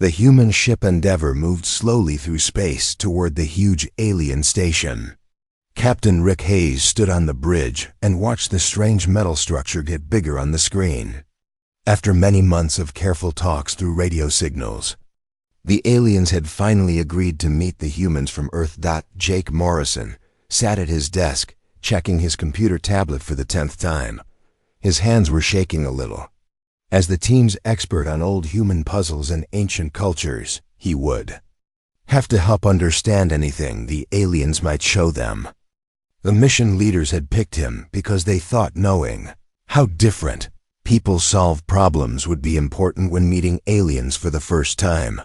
The human ship Endeavour moved slowly through space toward the huge alien station. Captain Rick Hayes stood on the bridge and watched the strange metal structure get bigger on the screen. After many months of careful talks through radio signals, the aliens had finally agreed to meet the humans from Earth. Jake Morrison sat at his desk, checking his computer tablet for the 10th time. His hands were shaking a little. As the team's expert on old human puzzles and ancient cultures, he would have to help understand anything the aliens might show them. The mission leaders had picked him because they thought knowing how different people solve problems would be important when meeting aliens for the first time.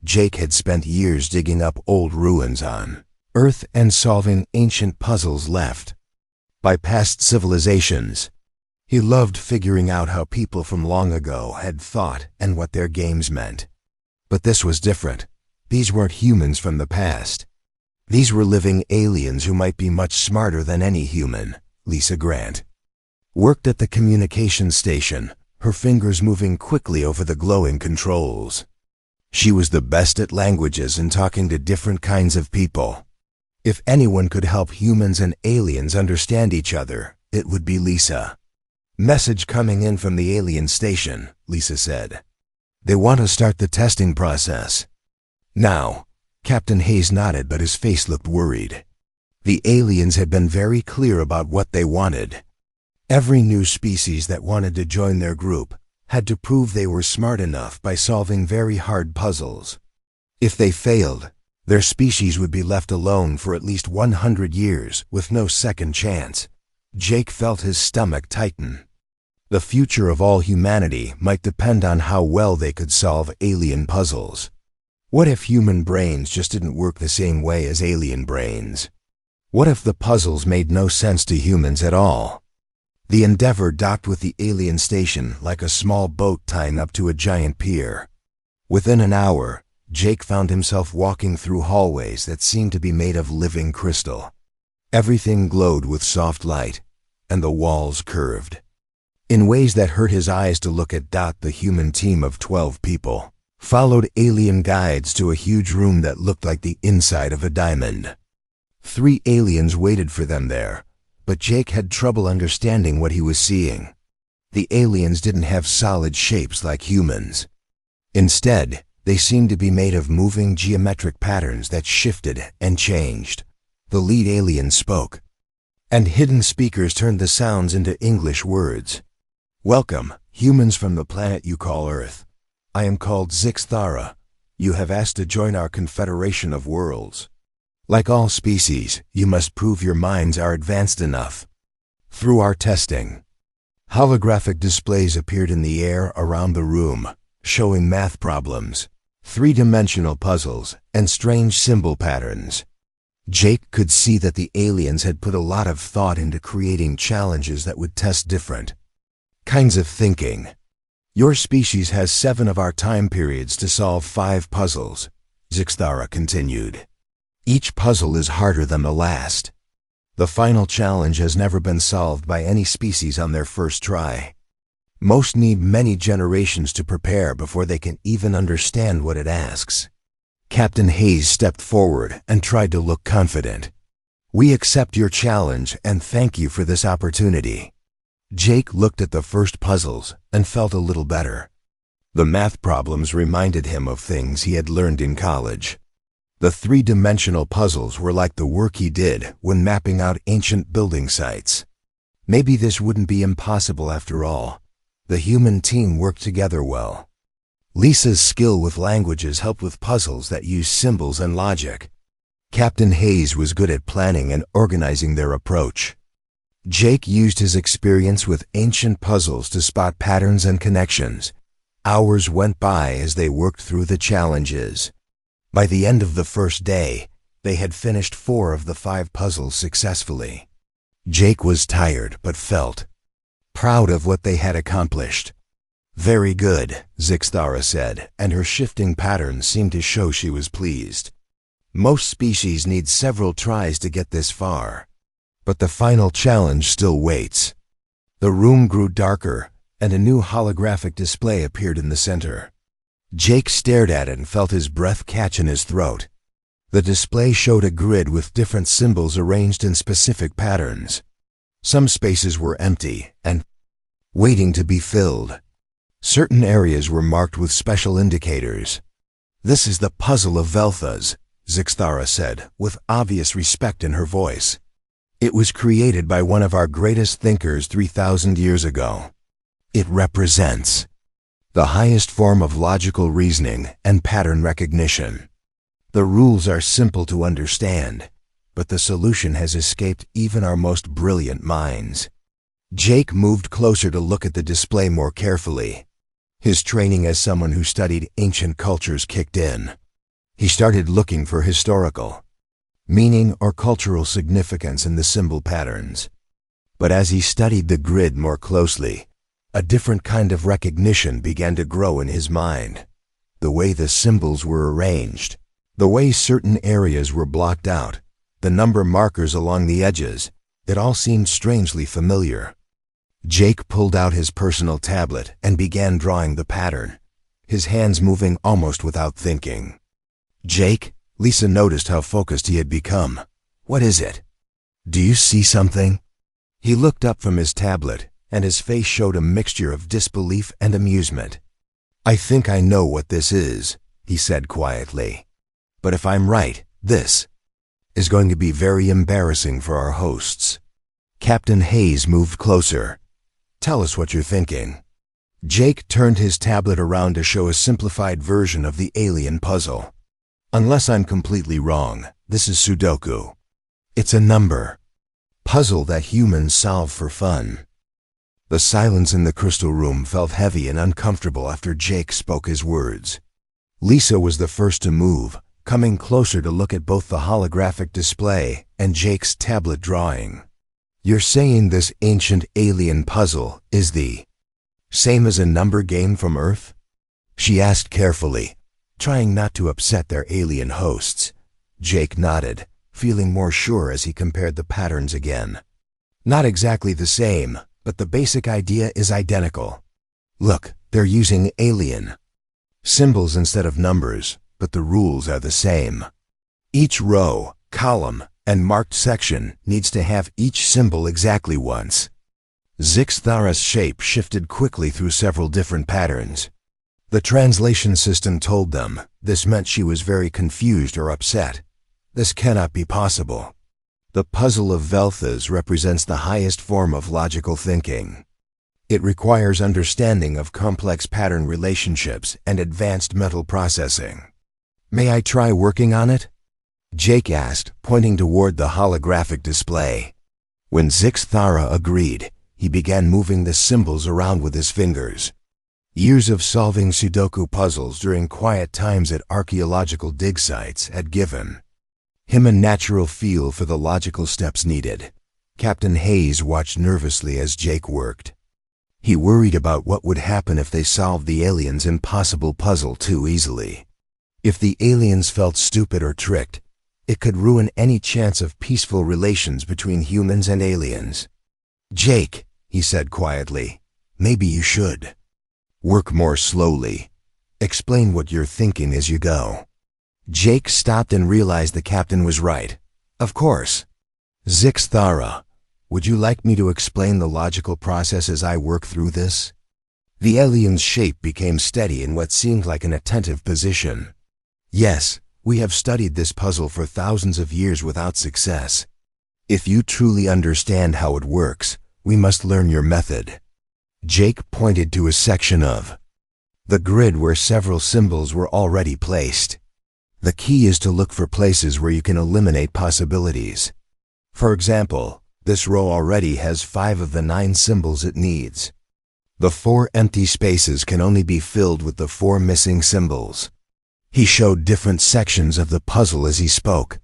Jake had spent years digging up old ruins on Earth and solving ancient puzzles left by past civilizations. He loved figuring out how people from long ago had thought and what their games meant. But this was different. These weren't humans from the past. These were living aliens who might be much smarter than any human. Lisa Grant worked at the communications station, her fingers moving quickly over the glowing controls. She was the best at languages and talking to different kinds of people. If anyone could help humans and aliens understand each other, it would be Lisa. "Message coming in from the alien station," Lisa said. "They want to start the testing process now." Captain Hayes nodded, but his face looked worried. The aliens had been very clear about what they wanted. Every new species that wanted to join their group had to prove they were smart enough by solving very hard puzzles. If they failed, their species would be left alone for at least 100 years with no second chance. Jake felt his stomach tighten. The future of all humanity might depend on how well they could solve alien puzzles. What if human brains just didn't work the same way as alien brains? What if the puzzles made no sense to humans at all? The Endeavour docked with the alien station like a small boat tying up to a giant pier. Within an hour, Jake found himself walking through hallways that seemed to be made of living crystal. Everything glowed with soft light, and the walls curved in ways that hurt his eyes to look at. The human team of 12 people followed alien guides to a huge room that looked like the inside of a diamond. 3 aliens waited for them there, but Jake had trouble understanding what he was seeing. The aliens didn't have solid shapes like humans. Instead, they seemed to be made of moving geometric patterns that shifted and changed. The lead alien spoke, and hidden speakers turned the sounds into English words. "Welcome, humans from the planet you call Earth. I am called Zixthara. You have asked to join our Confederation of Worlds. Like all species, you must prove your minds are advanced enough through our testing." Holographic displays appeared in the air around the room, showing math problems, 3-dimensional puzzles, and strange symbol patterns. Jake could see that the aliens had put a lot of thought into creating challenges that would test different kinds of thinking. "Your species has 7 of our time periods to solve 5 puzzles," Zixthara continued. "Each puzzle is harder than the last. The final challenge has never been solved by any species on their first try. Most need many generations to prepare before they can even understand what it asks." Captain Hayes stepped forward and tried to look confident. "We accept your challenge and thank you for this opportunity." Jake looked at the first puzzles and felt a little better. The math problems reminded him of things he had learned in college. The 3-dimensional puzzles were like the work he did when mapping out ancient building sites. Maybe this wouldn't be impossible after all. The human team worked together well. Lisa's skill with languages helped with puzzles that used symbols and logic. Captain Hayes was good at planning and organizing their approach. Jake used his experience with ancient puzzles to spot patterns and connections. Hours went by as they worked through the challenges. By the end of the first day, they had finished 4 of the 5 puzzles successfully. Jake was tired but felt proud of what they had accomplished. "Very good," Zixthara said, and her shifting patterns seemed to show she was pleased. "Most species need several tries to get this far. But the final challenge still waits." The room grew darker, and a new holographic display appeared in the center. Jake stared at it and felt his breath catch in his throat. The display showed a grid with different symbols arranged in specific patterns. Some spaces were empty and waiting to be filled. Certain areas were marked with special indicators. "This is the puzzle of Velthas," Zixthara said, with obvious respect in her voice. "It was created by one of our greatest thinkers 3,000 years ago. It represents the highest form of logical reasoning and pattern recognition. The rules are simple to understand, but the solution has escaped even our most brilliant minds." Jake moved closer to look at the display more carefully. His training as someone who studied ancient cultures kicked in. He started looking for historical meaning or cultural significance in the symbol patterns. But as he studied the grid more closely, a different kind of recognition began to grow in his mind. The way the symbols were arranged, the way certain areas were blocked out, the number markers along the edges, it all seemed strangely familiar. Jake pulled out his personal tablet and began drawing the pattern, his hands moving almost without thinking. "Jake," Lisa noticed how focused he had become. "What is it? Do you see something?" He looked up from his tablet, and his face showed a mixture of disbelief and amusement. "I think I know what this is," he said quietly. "But if I'm right, this is going to be very embarrassing for our hosts." Captain Hayes moved closer. "Tell us what you're thinking." Jake turned his tablet around to show a simplified version of the alien puzzle. "Unless I'm completely wrong, this is Sudoku. It's a number puzzle that humans solve for fun." The silence in the crystal room felt heavy and uncomfortable after Jake spoke his words. Lisa was the first to move, coming closer to look at both the holographic display and Jake's tablet drawing. "You're saying this ancient alien puzzle is the same as a number game from Earth?" she asked carefully, trying not to upset their alien hosts. Jake nodded, feeling more sure as he compared the patterns again. "Not exactly the same, but the basic idea is identical. Look, they're using alien symbols instead of numbers, but the rules are the same. Each row, column, and marked section needs to have each symbol exactly once." Zixthara's shape shifted quickly through several different patterns. The translation system told them this meant she was very confused or upset. This cannot be possible. The puzzle of Velthas represents the highest form of logical thinking. It requires understanding of complex pattern relationships and advanced mental processing. "May I try working on it?" Jake asked, pointing toward the holographic display. When Zixthara agreed, he began moving the symbols around with his fingers. Years of solving Sudoku puzzles during quiet times at archaeological dig sites had given him a natural feel for the logical steps needed. Captain Hayes watched nervously as Jake worked. He worried about what would happen if they solved the aliens' impossible puzzle too easily. If the aliens felt stupid or tricked, it could ruin any chance of peaceful relations between humans and aliens. "Jake," he said quietly, "maybe you should work more slowly. Explain what you're thinking as you go." Jake stopped and realized the captain was right. "Of course. Zixthara, would you like me to explain the logical process as I work through this?" The alien's shape became steady in what seemed like an attentive position. "Yes, we have studied this puzzle for thousands of years without success. If you truly understand how it works, we must learn your method." Jake pointed to a section of the grid where several symbols were already placed. "The key is to look for places where you can eliminate possibilities. For example, this row already has 5 of the 9 symbols it needs. The 4 empty spaces can only be filled with the 4 missing symbols." He showed different sections of the puzzle as he spoke.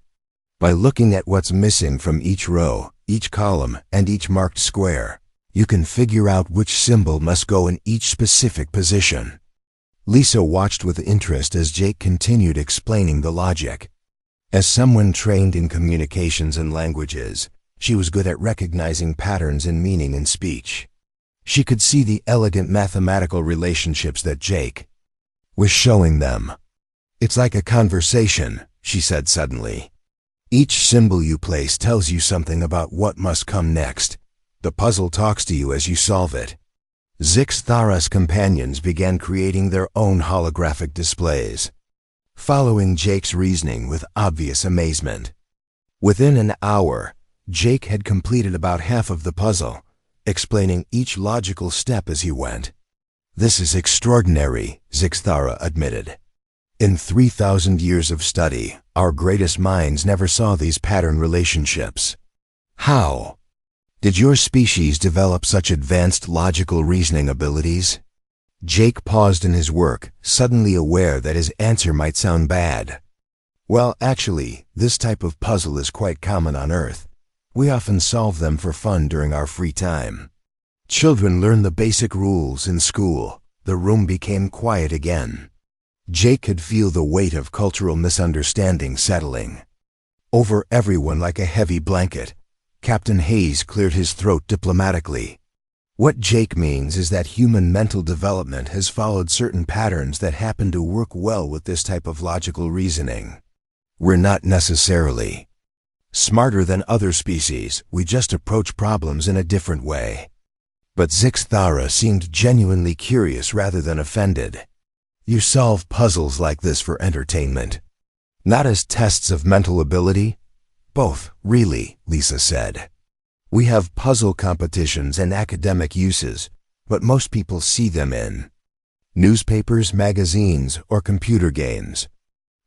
By looking at what's missing from each row, each column, and each marked square, you can figure out which symbol must go in each specific position. Lisa watched with interest as Jake continued explaining the logic. As someone trained in communications and languages, she was good at recognizing patterns and meaning in speech. She could see the elegant mathematical relationships that Jake was showing them. "It's like a conversation," she said suddenly. "Each symbol you place tells you something about what must come next. The puzzle talks to you as you solve it." Zixthara's companions began creating their own holographic displays, following Jake's reasoning with obvious amazement. Within an hour, Jake had completed about half of the puzzle, explaining each logical step as he went. "This is extraordinary," Zixthara admitted. "In 3,000 years of study, our greatest minds never saw these pattern relationships. How did your species develop such advanced logical reasoning abilities?" Jake paused in his work, suddenly aware that his answer might sound bad. "Well, actually, this type of puzzle is quite common on Earth. We often solve them for fun during our free time. Children learn the basic rules in school." The room became quiet again. Jake could feel the weight of cultural misunderstanding settling over everyone like a heavy blanket. Captain Hayes cleared his throat diplomatically. "What Jake means is that human mental development has followed certain patterns that happen to work well with this type of logical reasoning. We're not necessarily smarter than other species, we just approach problems in a different way." But Zixthara seemed genuinely curious rather than offended. "You solve puzzles like this for entertainment, not as tests of mental ability?" "Both, really," Lisa said. "We have puzzle competitions and academic uses, but most people see them in newspapers, magazines, or computer games.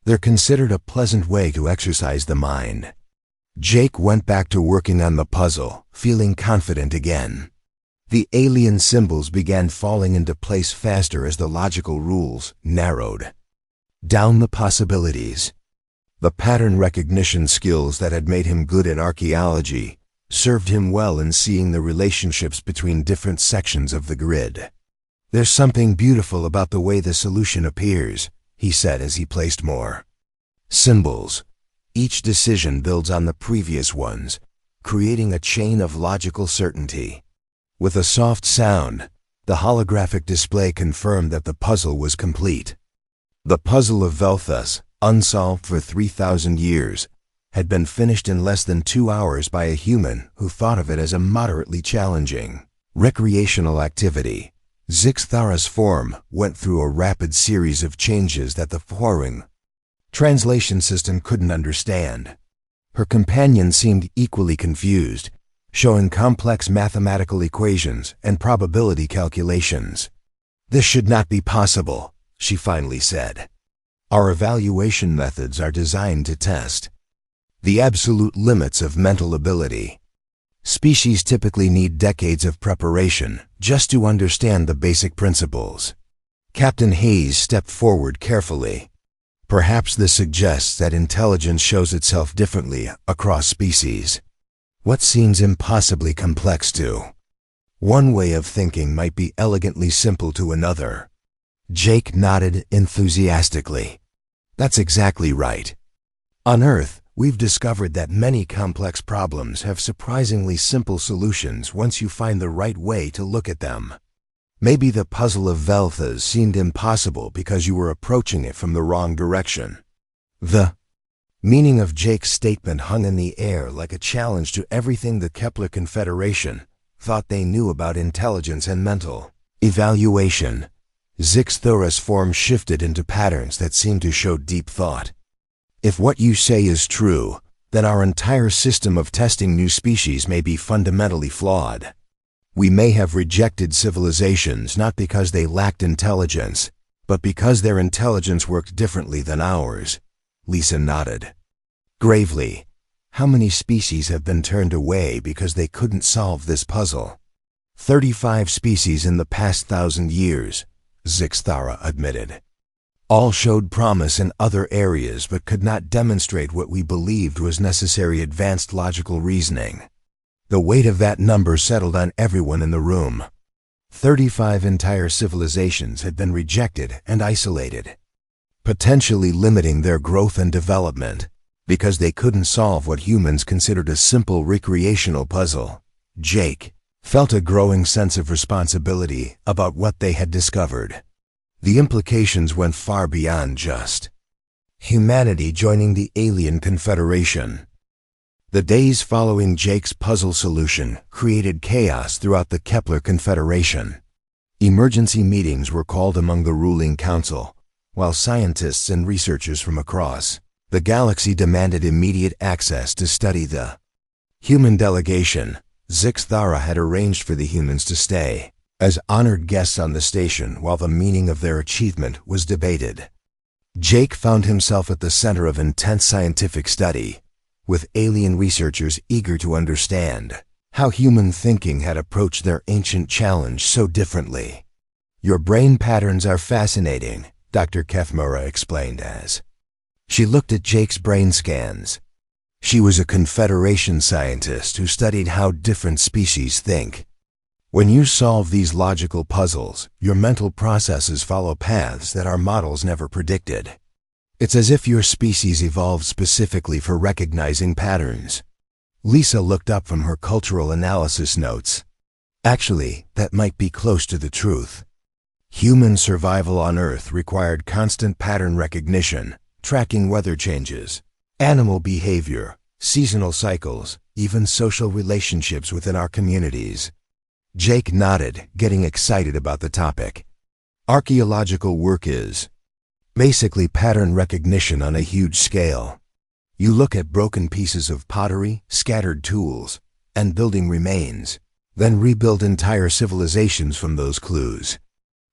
They're considered a pleasant way to exercise the mind." Jake went back to working on the puzzle, feeling confident again. The alien symbols began falling into place faster as the logical rules narrowed down the possibilities. The pattern recognition skills that had made him good at archaeology served him well in seeing the relationships between different sections of the grid. "There's something beautiful about the way the solution appears," he said as he placed more symbols. Each decision builds on the previous ones, creating a chain of logical certainty. With a soft sound, the holographic display confirmed that the puzzle was complete. The puzzle of Velthus, unsolved for 3,000 years, had been finished in less than 2 hours by a human who thought of it as a moderately challenging recreational activity. Zixthara's form went through a rapid series of changes that the foreign translation system couldn't understand. Her companion seemed equally confused, showing complex mathematical equations and probability calculations. "This should not be possible," she finally said. "Our evaluation methods are designed to test the absolute limits of mental ability. Species typically need decades of preparation just to understand the basic principles." Captain Hayes stepped forward carefully. "Perhaps this suggests that intelligence shows itself differently across species. What seems impossibly complex to one way of thinking might be elegantly simple to another." Jake nodded enthusiastically. "That's exactly right. On Earth, we've discovered that many complex problems have surprisingly simple solutions once you find the right way to look at them. Maybe the puzzle of Velthus seemed impossible because you were approaching it from the wrong direction." The meaning of Jake's statement hung in the air like a challenge to everything the Kepler Confederation thought they knew about intelligence and mental evaluation. Zixthara's form shifted into patterns that seemed to show deep thought. "If what you say is true, then our entire system of testing new species may be fundamentally flawed. We may have rejected civilizations not because they lacked intelligence, but because their intelligence worked differently than ours." Lisa nodded. Gravely, "How many species have been turned away because they couldn't solve this puzzle?" 35 species in the past 1,000 years, Zixthara admitted. "All showed promise in other areas but could not demonstrate what we believed was necessary advanced logical reasoning." The weight of that number settled on everyone in the room. 35 entire civilizations had been rejected and isolated, potentially limiting their growth and development because they couldn't solve what humans considered a simple recreational puzzle. Jake felt a growing sense of responsibility about what they had discovered. The implications went far beyond just humanity joining the alien confederation. The days following Jake's puzzle solution created chaos throughout the Kepler Confederation. Emergency meetings were called among the ruling council, while scientists and researchers from across the galaxy demanded immediate access to study the human delegation. Zixthara had arranged for the humans to stay as honored guests on the station while the meaning of their achievement was debated. Jake found himself at the center of intense scientific study, with alien researchers eager to understand how human thinking had approached their ancient challenge so differently. "Your brain patterns are fascinating," Dr. Kethmura explained as she looked at Jake's brain scans. She was a Confederation scientist who studied how different species think. "When you solve these logical puzzles, your mental processes follow paths that our models never predicted. It's as if your species evolved specifically for recognizing patterns." Lisa looked up from her cultural analysis notes. "Actually, that might be close to the truth. Human survival on Earth required constant pattern recognition, tracking weather changes, animal behavior, seasonal cycles, even social relationships within our communities." Jake nodded, getting excited about the topic. "Archaeological work is basically pattern recognition on a huge scale. You look at broken pieces of pottery, scattered tools, and building remains, then rebuild entire civilizations from those clues.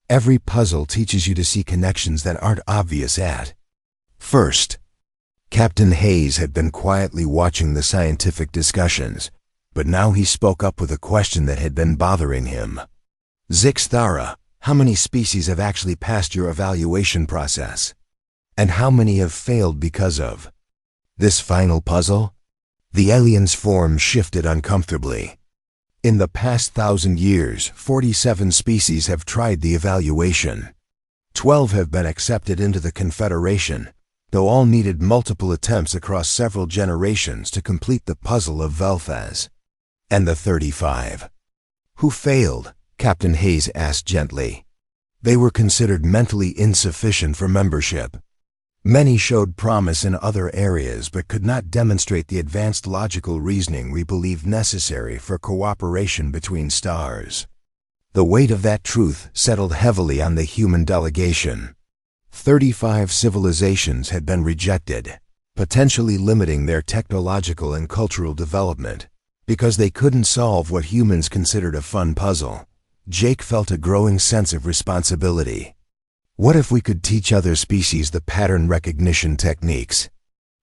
Every puzzle teaches you to see connections that aren't obvious at first." Captain Hayes had been quietly watching the scientific discussions, but now he spoke up with a question that had been bothering him. "Zixthara, how many species have actually passed your evaluation process? And how many have failed because of this final puzzle?" The alien's form shifted uncomfortably. "In the past 1,000 years, 47 species have tried the evaluation. 12 have been accepted into the Confederation, though all needed multiple attempts across several generations to complete the puzzle of Velfaz. And the 35 who failed?" Captain Hayes asked gently. "They were considered mentally insufficient for membership. Many showed promise in other areas but could not demonstrate the advanced logical reasoning we believe necessary for cooperation between stars." The weight of that truth settled heavily on the human delegation. 35 civilizations had been rejected, potentially limiting their technological and cultural development, because they couldn't solve what humans considered a fun puzzle. Jake felt a growing sense of responsibility. What if we could teach other species the pattern recognition techniques?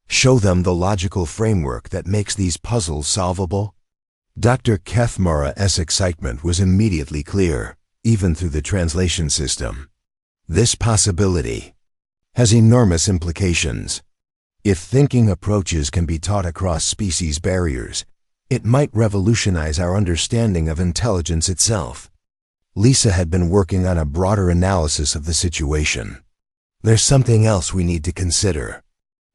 Show them the logical framework that makes these puzzles solvable? Dr. Kethmura's excitement was immediately clear, even through the translation system. This possibility has enormous implications. If thinking approaches can be taught across species barriers, it might revolutionize our understanding of intelligence itself. Lisa had been working on a broader analysis of the situation. "There's something else we need to consider.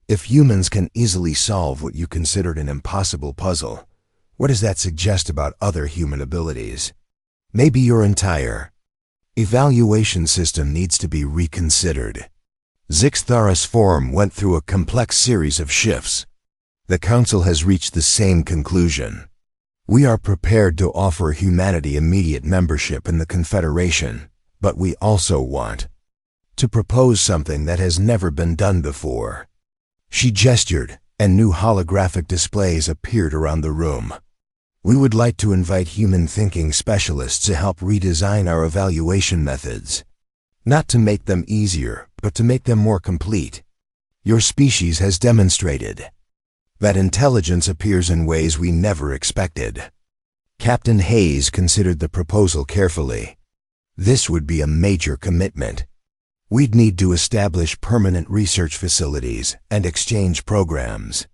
If humans can easily solve what you considered an impossible puzzle, what does that suggest about other human abilities? Maybe your entire evaluation system needs to be reconsidered." Zixthara's form went through a complex series of shifts. "The Council has reached the same conclusion. We are prepared to offer humanity immediate membership in the Confederation, but we also want to propose something that has never been done before." She gestured, and new holographic displays appeared around the room. "We would like to invite human thinking specialists to help redesign our evaluation methods. Not to make them easier, but to make them more complete. Your species has demonstrated that intelligence appears in ways we never expected." Captain Hayes considered the proposal carefully. "This would be a major commitment. We'd need to establish permanent research facilities and exchange programs.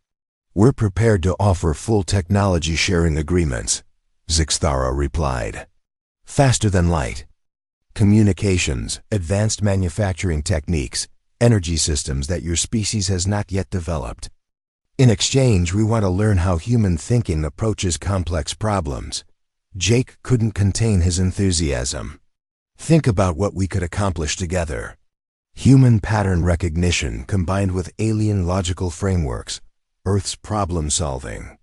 We're prepared to offer full technology sharing agreements," Zixthara replied. "Faster than light. Communications, advanced manufacturing techniques, energy systems that your species has not yet developed. In exchange, we want to learn how human thinking approaches complex problems." Jake couldn't contain his enthusiasm. Think about what we could accomplish together. Human pattern recognition combined with alien logical frameworks, Earth's problem solving.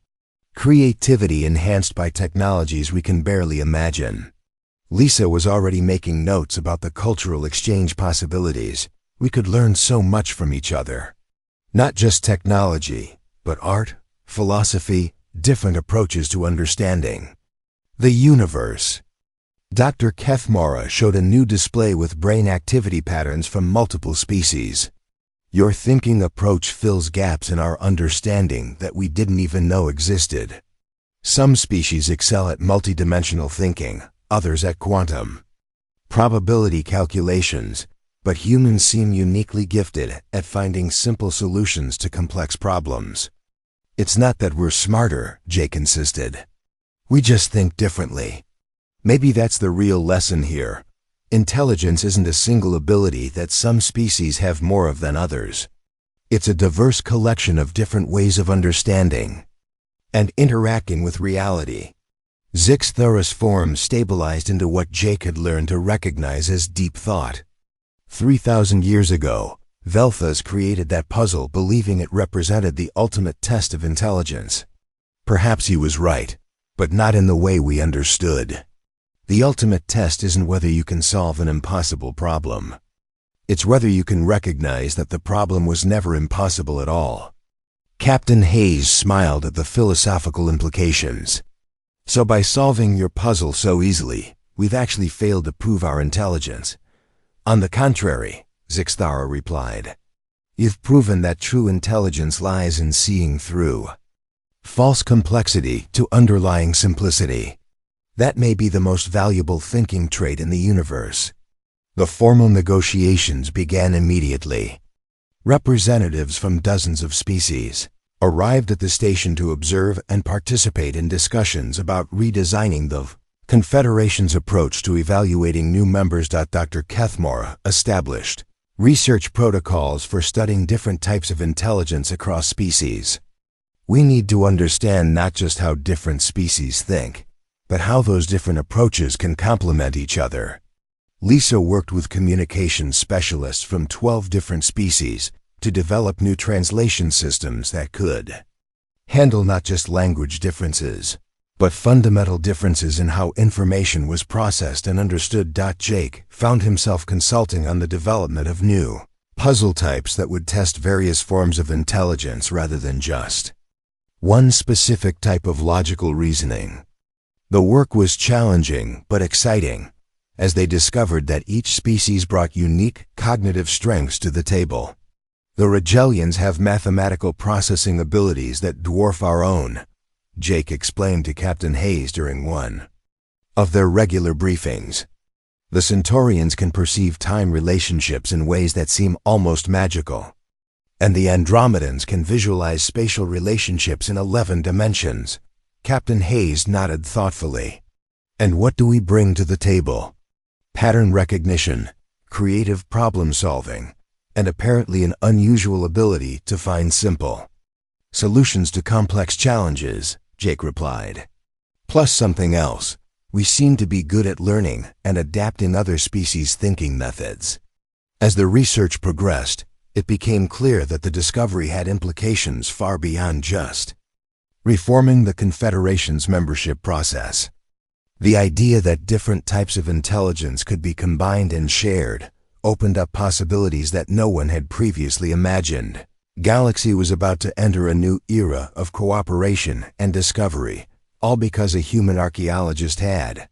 Creativity enhanced by technologies we can barely imagine. Lisa was already making notes about the cultural exchange possibilities. We could learn so much from each other. Not just technology, but art, philosophy, different approaches to understanding. The universe. Dr. Kethmora showed a new display with brain activity patterns from multiple species. Your thinking approach fills gaps in our understanding that we didn't even know existed. Some species excel at multidimensional thinking, others at quantum probability calculations, but humans seem uniquely gifted at finding simple solutions to complex problems. It's not that we're smarter, Jake insisted. We just think differently. Maybe that's the real lesson here. Intelligence isn't a single ability that some species have more of than others. It's a diverse collection of different ways of understanding and interacting with reality. Zixthorus form stabilized into what Jake had learned to recognize as deep thought. 3,000 years ago, Velthas created that puzzle believing it represented the ultimate test of intelligence. Perhaps he was right, but not in the way we understood. The ultimate test isn't whether you can solve an impossible problem. It's whether you can recognize that the problem was never impossible at all. Captain Hayes smiled at the philosophical implications. So by solving your puzzle so easily, we've actually failed to prove our intelligence. On the contrary, Zixthara replied, you've proven that true intelligence lies in seeing through false complexity to underlying simplicity. That may be the most valuable thinking trait in the universe. The formal negotiations began immediately. Representatives from dozens of species arrived at the station to observe and participate in discussions about redesigning the Confederation's approach to evaluating new members. Dr. Kethmora established research protocols for studying different types of intelligence across species. We need to understand not just how different species think, but how those different approaches can complement each other. Lisa worked with communication specialists from 12 different species to develop new translation systems that could handle not just language differences, but fundamental differences in how information was processed and understood. Jake found himself consulting on the development of new puzzle types that would test various forms of intelligence rather than just one specific type of logical reasoning. The work was challenging but exciting, as they discovered that each species brought unique cognitive strengths to the table. The Rigelians have mathematical processing abilities that dwarf our own, Jake explained to Captain Hayes during one of their regular briefings. The Centaurians can perceive time relationships in ways that seem almost magical, and the Andromedans can visualize spatial relationships in 11 dimensions. Captain Hayes nodded thoughtfully. And what do we bring to the table? Pattern recognition, creative problem solving, and apparently an unusual ability to find simple solutions to complex challenges, Jake replied. Plus something else. We seem to be good at learning and adapting other species' thinking methods. As the research progressed, it became clear that the discovery had implications far beyond just reforming the Confederation's membership process. The idea that different types of intelligence could be combined and shared opened up possibilities that no one had previously imagined. Galaxy was about to enter a new era of cooperation and discovery, all because a human archaeologist had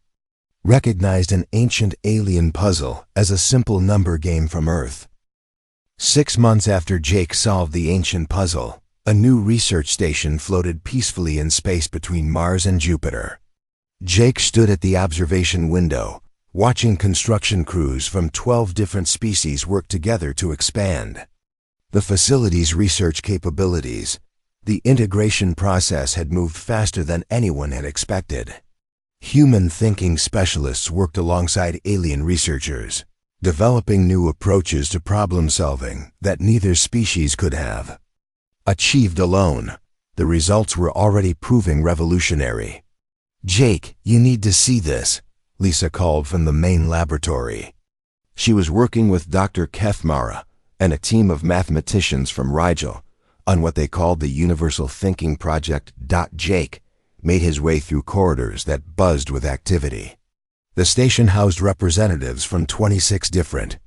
recognized an ancient alien puzzle as a simple number game from Earth. 6 months after Jake solved the ancient puzzle, a new research station floated peacefully in space between Mars and Jupiter. Jake stood at the observation window, watching construction crews from 12 different species work together to expand the facility's research capabilities. The integration process had moved faster than anyone had expected. Human thinking specialists worked alongside alien researchers, developing new approaches to problem solving that neither species could have achieved alone. The results were already proving revolutionary. Jake, you need to see this, Lisa called from the main laboratory. She was working with Dr. Kethmara and a team of mathematicians from Rigel on what they called the Universal Thinking Project. Jake made his way through corridors that buzzed with activity. The station housed representatives from 26 different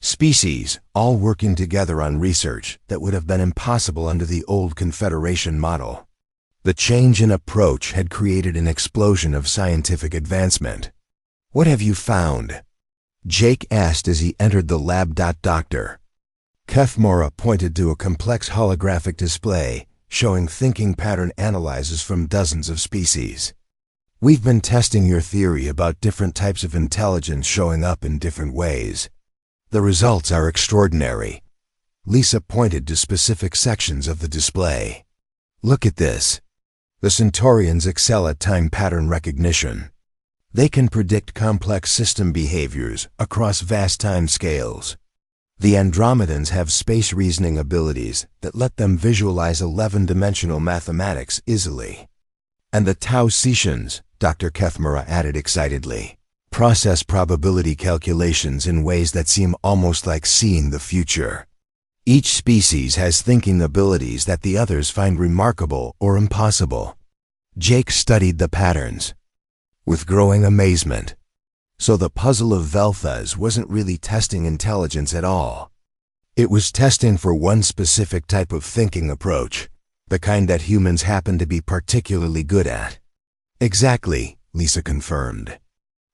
species, all working together on research that would have been impossible under the old Confederation model. The change in approach had created an explosion of scientific advancement. "What have you found?" Jake asked as he entered the lab. Dr. Kethmara pointed to a complex holographic display showing thinking pattern analyses from dozens of species. "We've been testing your theory about different types of intelligence showing up in different ways. The results are extraordinary." Lisa pointed to specific sections of the display. "Look at this. The Centaurians excel at time pattern recognition. They can predict complex system behaviors across vast time scales. The Andromedans have space reasoning abilities that let them visualize 11-dimensional mathematics easily. And the Tausetians," Dr. Kethmara added excitedly, "process probability calculations in ways that seem almost like seeing the future. Each species has thinking abilities that the others find remarkable or impossible." Jake studied the patterns with growing amazement. So the puzzle of Vel'Thuz wasn't really testing intelligence at all. It was testing for one specific type of thinking approach, the kind that humans happen to be particularly good at. "Exactly," Lisa confirmed.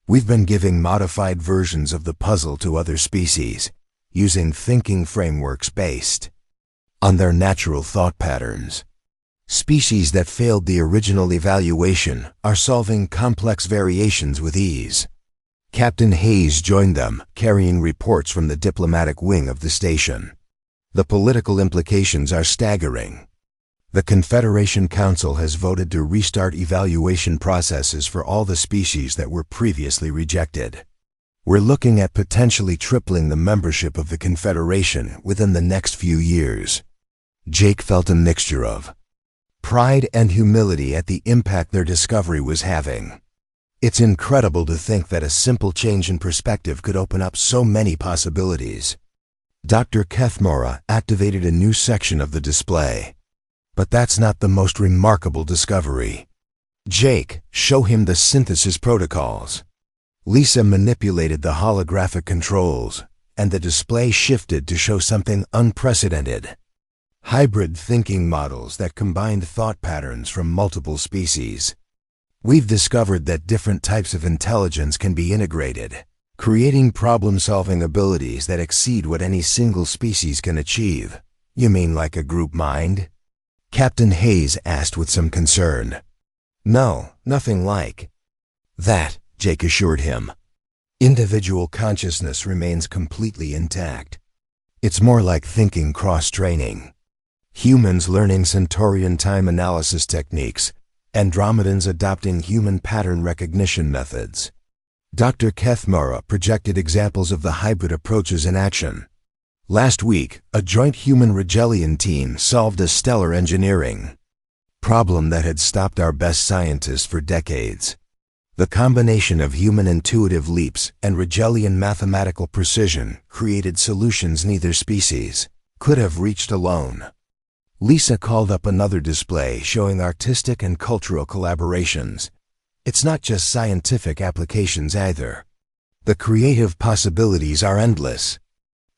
"We've been giving modified versions of the puzzle to other species, using thinking frameworks based on their natural thought patterns. Species that failed the original evaluation are solving complex variations with ease." Captain Hayes joined them, carrying reports from the diplomatic wing of the station. "The political implications are staggering. The Confederation Council has voted to restart evaluation processes for all the species that were previously rejected. We're looking at potentially tripling the membership of the Confederation within the next few years." Jake felt a mixture of pride and humility at the impact their discovery was having. It's incredible to think that a simple change in perspective could open up so many possibilities. Dr. Kethmara activated a new section of the display. "But that's not the most remarkable discovery. Jake, show him the synthesis protocols." Lisa manipulated the holographic controls, and the display shifted to show something unprecedented. Hybrid thinking models that combined thought patterns from multiple species. "We've discovered that different types of intelligence can be integrated, creating problem-solving abilities that exceed what any single species can achieve." "You mean like a group mind?" Captain Hayes asked with some concern. "No, nothing like that," Jake assured him. "Individual consciousness remains completely intact. It's more like thinking cross-training. Humans learning Centaurian time analysis techniques, Andromedans adopting human pattern recognition methods." Dr. Kethmara projected examples of the hybrid approaches in action. "Last week, a joint human-Rigelian team solved a stellar engineering problem that had stopped our best scientists for decades. The combination of human intuitive leaps and Rigelian mathematical precision created solutions neither species could have reached alone." Lisa called up another display showing artistic and cultural collaborations. "It's not just scientific applications either. The creative possibilities are endless.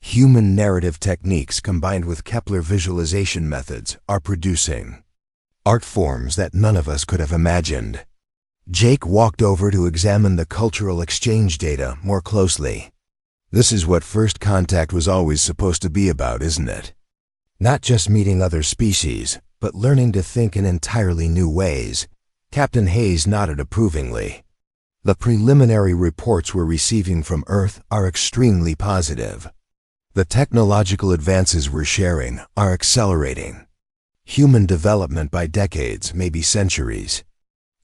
Human narrative techniques combined with Kepler visualization methods are producing art forms that none of us could have imagined." Jake walked over to examine the cultural exchange data more closely. "This is what first contact was always supposed to be about, isn't it? Not just meeting other species, but learning to think in entirely new ways." Captain Hayes nodded approvingly. "The preliminary reports we're receiving from Earth are extremely positive. The technological advances we're sharing are accelerating. Human development by decades, maybe centuries.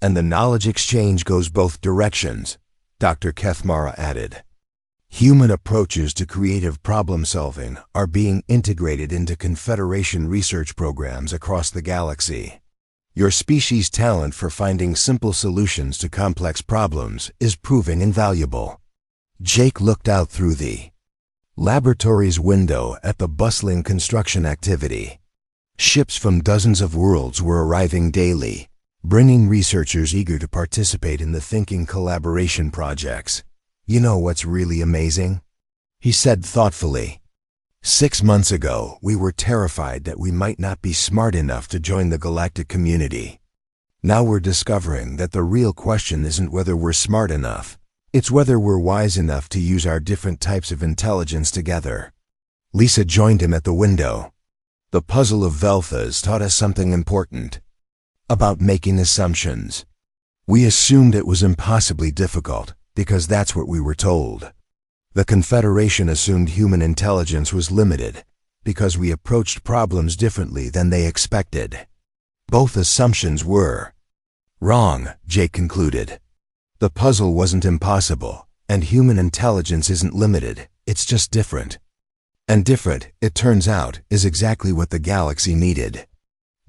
And the knowledge exchange goes both directions," Dr. Kethmara added. "Human approaches to creative problem-solving are being integrated into Confederation research programs across the galaxy. Your species' talent for finding simple solutions to complex problems is proving invaluable. Jake looked out through the laboratory's window at the bustling construction activity. Ships from dozens of worlds were arriving daily, bringing researchers eager to participate in the thinking collaboration projects. You know what's really amazing? He said thoughtfully. 6 months ago, we were terrified that we might not be smart enough to join the galactic community. Now we're discovering that the real question isn't whether we're smart enough. It's whether we're wise enough to use our different types of intelligence together. Lisa joined him at the window. The puzzle of Velthas taught us something important about making assumptions. We assumed it was impossibly difficult because that's what we were told. The Confederation assumed human intelligence was limited because we approached problems differently than they expected. Both assumptions were wrong, Jake concluded. The puzzle wasn't impossible, and human intelligence isn't limited, it's just different. And different, it turns out, is exactly what the galaxy needed.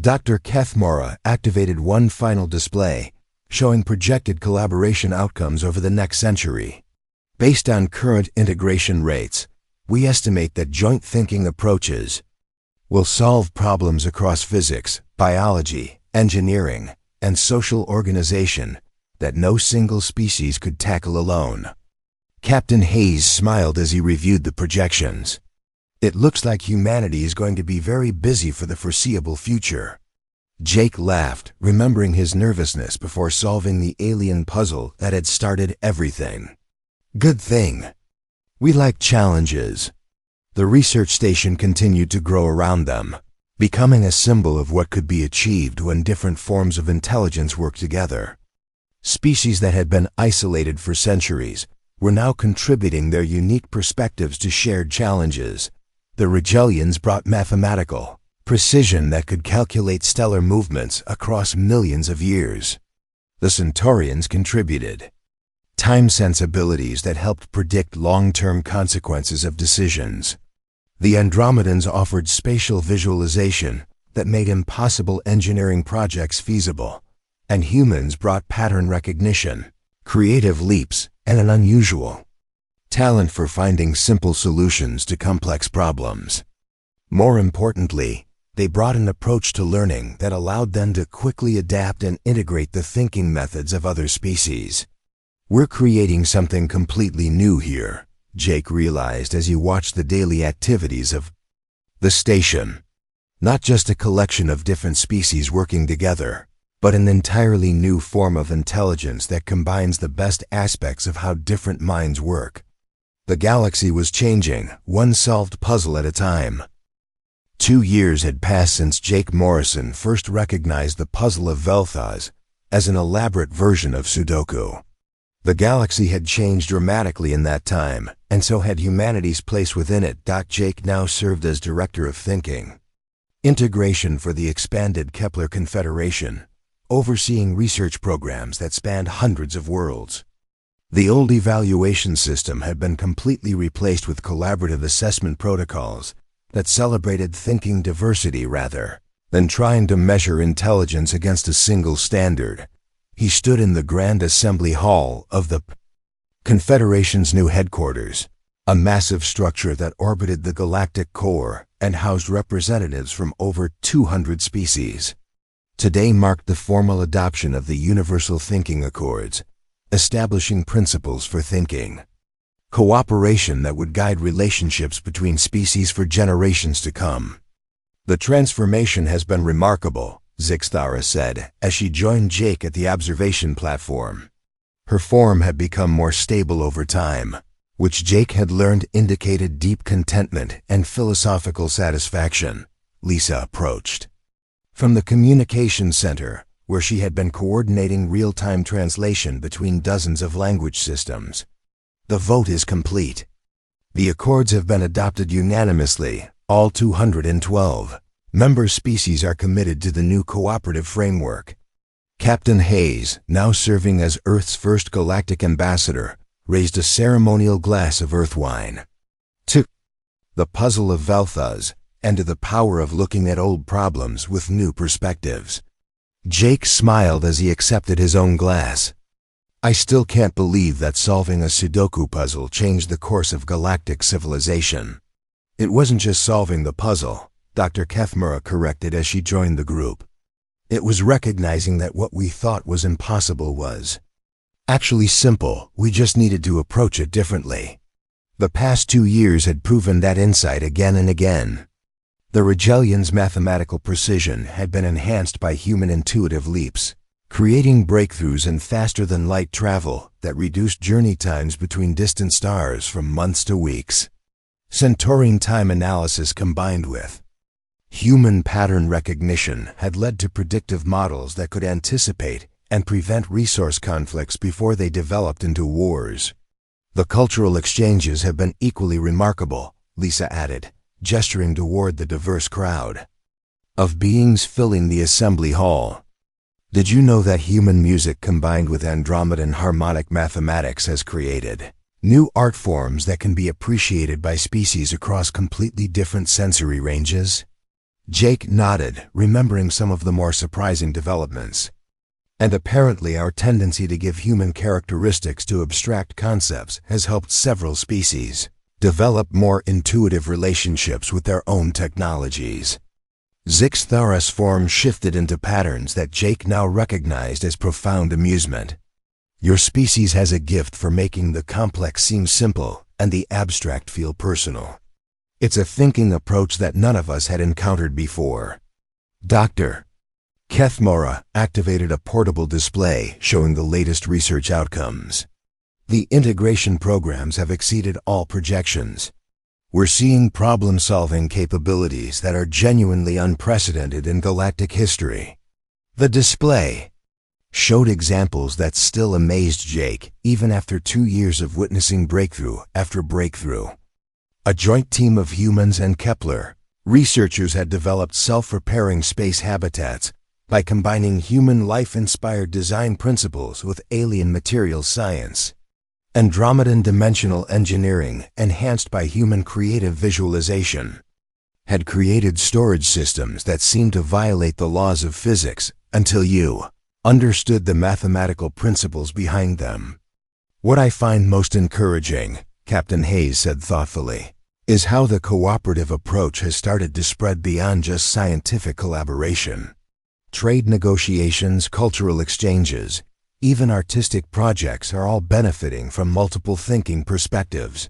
Dr. Kethmora activated one final display, showing projected collaboration outcomes over the next century. Based on current integration rates, we estimate that joint thinking approaches will solve problems across physics, biology, engineering, and social organization that no single species could tackle alone. Captain Hayes smiled as he reviewed the projections. It looks like humanity is going to be very busy for the foreseeable future. Jake laughed, remembering his nervousness before solving the alien puzzle that had started everything. Good thing. We like challenges. The research station continued to grow around them, becoming a symbol of what could be achieved when different forms of intelligence work together. Species that had been isolated for centuries were now contributing their unique perspectives to shared challenges. The Regellians brought mathematical precision that could calculate stellar movements across millions of years. The Centaurians contributed time sensibilities that helped predict long-term consequences of decisions. The Andromedans offered spatial visualization that made impossible engineering projects feasible, and humans brought pattern recognition, creative leaps, and an unusual talent for finding simple solutions to complex problems. More importantly, they brought an approach to learning that allowed them to quickly adapt and integrate the thinking methods of other species. We're creating something completely new here, Jake realized as he watched the daily activities of the station. Not just a collection of different species working together, but an entirely new form of intelligence that combines the best aspects of how different minds work. The galaxy was changing, one solved puzzle at a time. 2 years had passed since Jake Morrison first recognized the puzzle of Velthas as an elaborate version of Sudoku. The galaxy had changed dramatically in that time, and so had humanity's place within it. Jake now served as Director of Thinking Integration for the expanded Kepler Confederation, overseeing research programs that spanned hundreds of worlds. The old evaluation system had been completely replaced with collaborative assessment protocols that celebrated thinking diversity rather than trying to measure intelligence against a single standard. He stood in the Grand Assembly Hall of the Confederation's new headquarters, a massive structure that orbited the galactic core and housed representatives from over 200 species. Today marked the formal adoption of the Universal Thinking Accords, establishing principles for thinking cooperation that would guide relationships between species for generations to come. The transformation has been remarkable, Zixthara said as she joined Jake at the observation platform. Her form had become more stable over time, which Jake had learned indicated deep contentment and philosophical satisfaction. Lisa approached from the communications center, where she had been coordinating real-time translation between dozens of language systems. The vote is complete. The accords have been adopted unanimously. All 212 member species are committed to the new cooperative framework. Captain Hayes, now serving as Earth's first galactic ambassador, raised a ceremonial glass of Earth wine. To the puzzle of Velthas, and to the power of looking at old problems with new perspectives. Jake smiled as he accepted his own glass. I still can't believe that solving a Sudoku puzzle changed the course of galactic civilization. It wasn't just solving the puzzle, Dr. Kethmura corrected as she joined the group. It was recognizing that what we thought was impossible was actually simple. We just needed to approach it differently. The past 2 years had proven that insight again and again. The Regelians' mathematical precision had been enhanced by human intuitive leaps, creating breakthroughs in faster-than-light travel that reduced journey times between distant stars from months to weeks. Centaurine time analysis combined with human pattern recognition had led to predictive models that could anticipate and prevent resource conflicts before they developed into wars. The cultural exchanges have been equally remarkable, Lisa added, gesturing toward the diverse crowd of beings filling the assembly hall. Did you know that human music combined with Andromedan harmonic mathematics has created new art forms that can be appreciated by species across completely different sensory ranges? Jake nodded, remembering some of the more surprising developments. And apparently our tendency to give human characteristics to abstract concepts has helped several species develop more intuitive relationships with their own technologies. Zixthara's form shifted into patterns that Jake now recognized as profound amusement. Your species has a gift for making the complex seem simple and the abstract feel personal. It's a thinking approach that none of us had encountered before. Dr. Kethmura activated a portable display showing the latest research outcomes. The integration programs have exceeded all projections. We're seeing problem-solving capabilities that are genuinely unprecedented in galactic history. The display showed examples that still amazed Jake, even after 2 years of witnessing breakthrough after breakthrough. A joint team of humans and Kepler researchers had developed self-repairing space habitats by combining human life-inspired design principles with alien materials science. Andromedan dimensional engineering, enhanced by human creative visualization, had created storage systems that seemed to violate the laws of physics until you understood the mathematical principles behind them. What I find most encouraging, Captain Hayes said thoughtfully, is how the cooperative approach has started to spread beyond just scientific collaboration. Trade negotiations, cultural exchanges, even artistic projects are all benefiting from multiple thinking perspectives.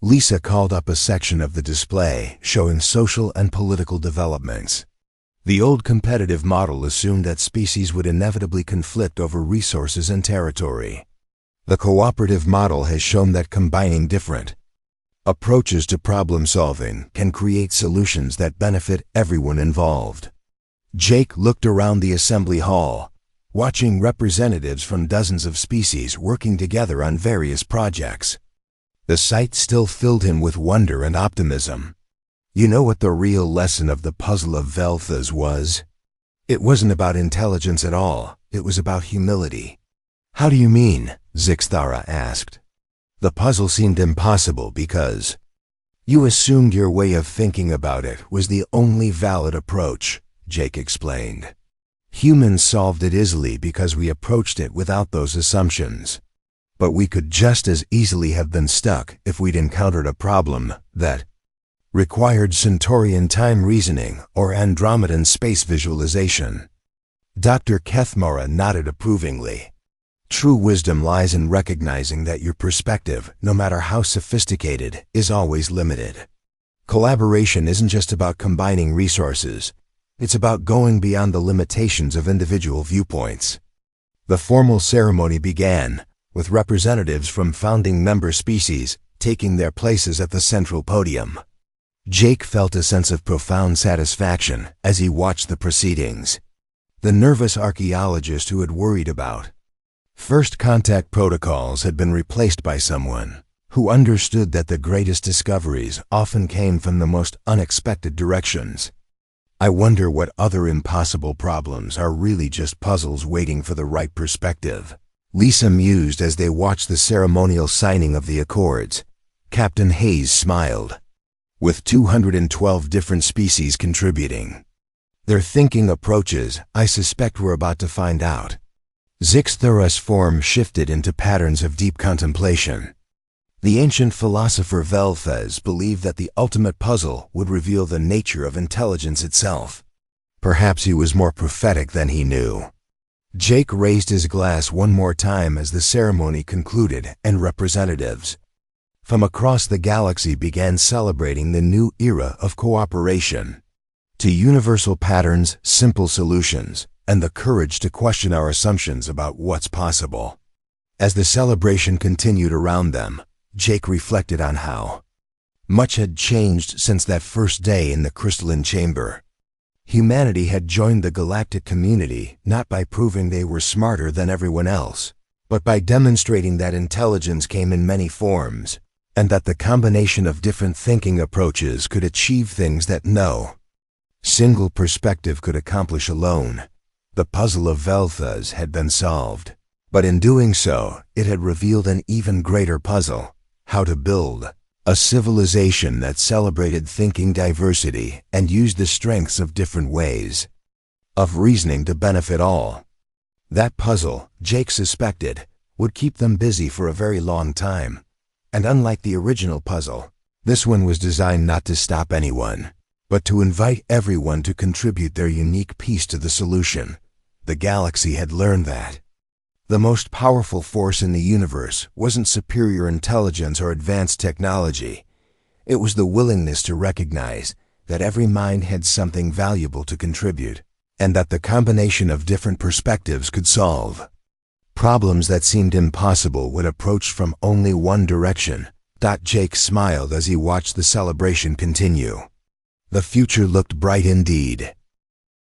Lisa called up a section of the display showing social and political developments. The old competitive model assumed that species would inevitably conflict over resources and territory. The cooperative model has shown that combining different approaches to problem solving can create solutions that benefit everyone involved. Jake looked around the assembly hall, watching representatives from dozens of species working together on various projects. The sight still filled him with wonder and optimism. You know what the real lesson of the puzzle of Velthas was? It wasn't about intelligence at all, it was about humility. How do you mean? Zixthara asked. The puzzle seemed impossible because you assumed your way of thinking about it was the only valid approach, Jake explained. Humans solved it easily because we approached it without those assumptions. But we could just as easily have been stuck if we'd encountered a problem that required Centaurian time reasoning or Andromedan space visualization. Dr. Kethmura nodded approvingly. True wisdom lies in recognizing that your perspective, no matter how sophisticated, is always limited. Collaboration isn't just about combining resources. It's about going beyond the limitations of individual viewpoints. The formal ceremony began, with representatives from founding member species taking their places at the central podium. Jake felt a sense of profound satisfaction as he watched the proceedings. The nervous archaeologist who had worried about first contact protocols had been replaced by someone who understood that the greatest discoveries often came from the most unexpected directions. I wonder what other impossible problems are really just puzzles waiting for the right perspective. Lisa mused as they watched the ceremonial signing of the accords. Captain Hayes smiled. With 212 different species contributing, Their thinking approaches, I suspect we're about to find out. Zixthura's form shifted into patterns of deep contemplation. The ancient philosopher Velthes believed that the ultimate puzzle would reveal the nature of intelligence itself. Perhaps he was more prophetic than he knew. Jake raised his glass one more time as the ceremony concluded, and representatives from across the galaxy began celebrating the new era of cooperation. To universal patterns, simple solutions, and the courage to question our assumptions about what's possible. As the celebration continued around them, Jake reflected on how much had changed since that first day in the crystalline chamber. Humanity had joined the galactic community not by proving they were smarter than everyone else, but by demonstrating that intelligence came in many forms, and that the combination of different thinking approaches could achieve things that no single perspective could accomplish alone. The puzzle of Velthes had been solved, but in doing so, it had revealed an even greater puzzle: how to build a civilization that celebrated thinking diversity and used the strengths of different ways of reasoning to benefit all. That puzzle, Jake suspected, would keep them busy for a very long time. And unlike the original puzzle, this one was designed not to stop anyone, but to invite everyone to contribute their unique piece to the solution. The galaxy had learned that the most powerful force in the universe wasn't superior intelligence or advanced technology. It was the willingness to recognize that every mind had something valuable to contribute, and that the combination of different perspectives could solve problems that seemed impossible when approached from only one direction. Jake smiled as he watched the celebration continue. The future looked bright indeed.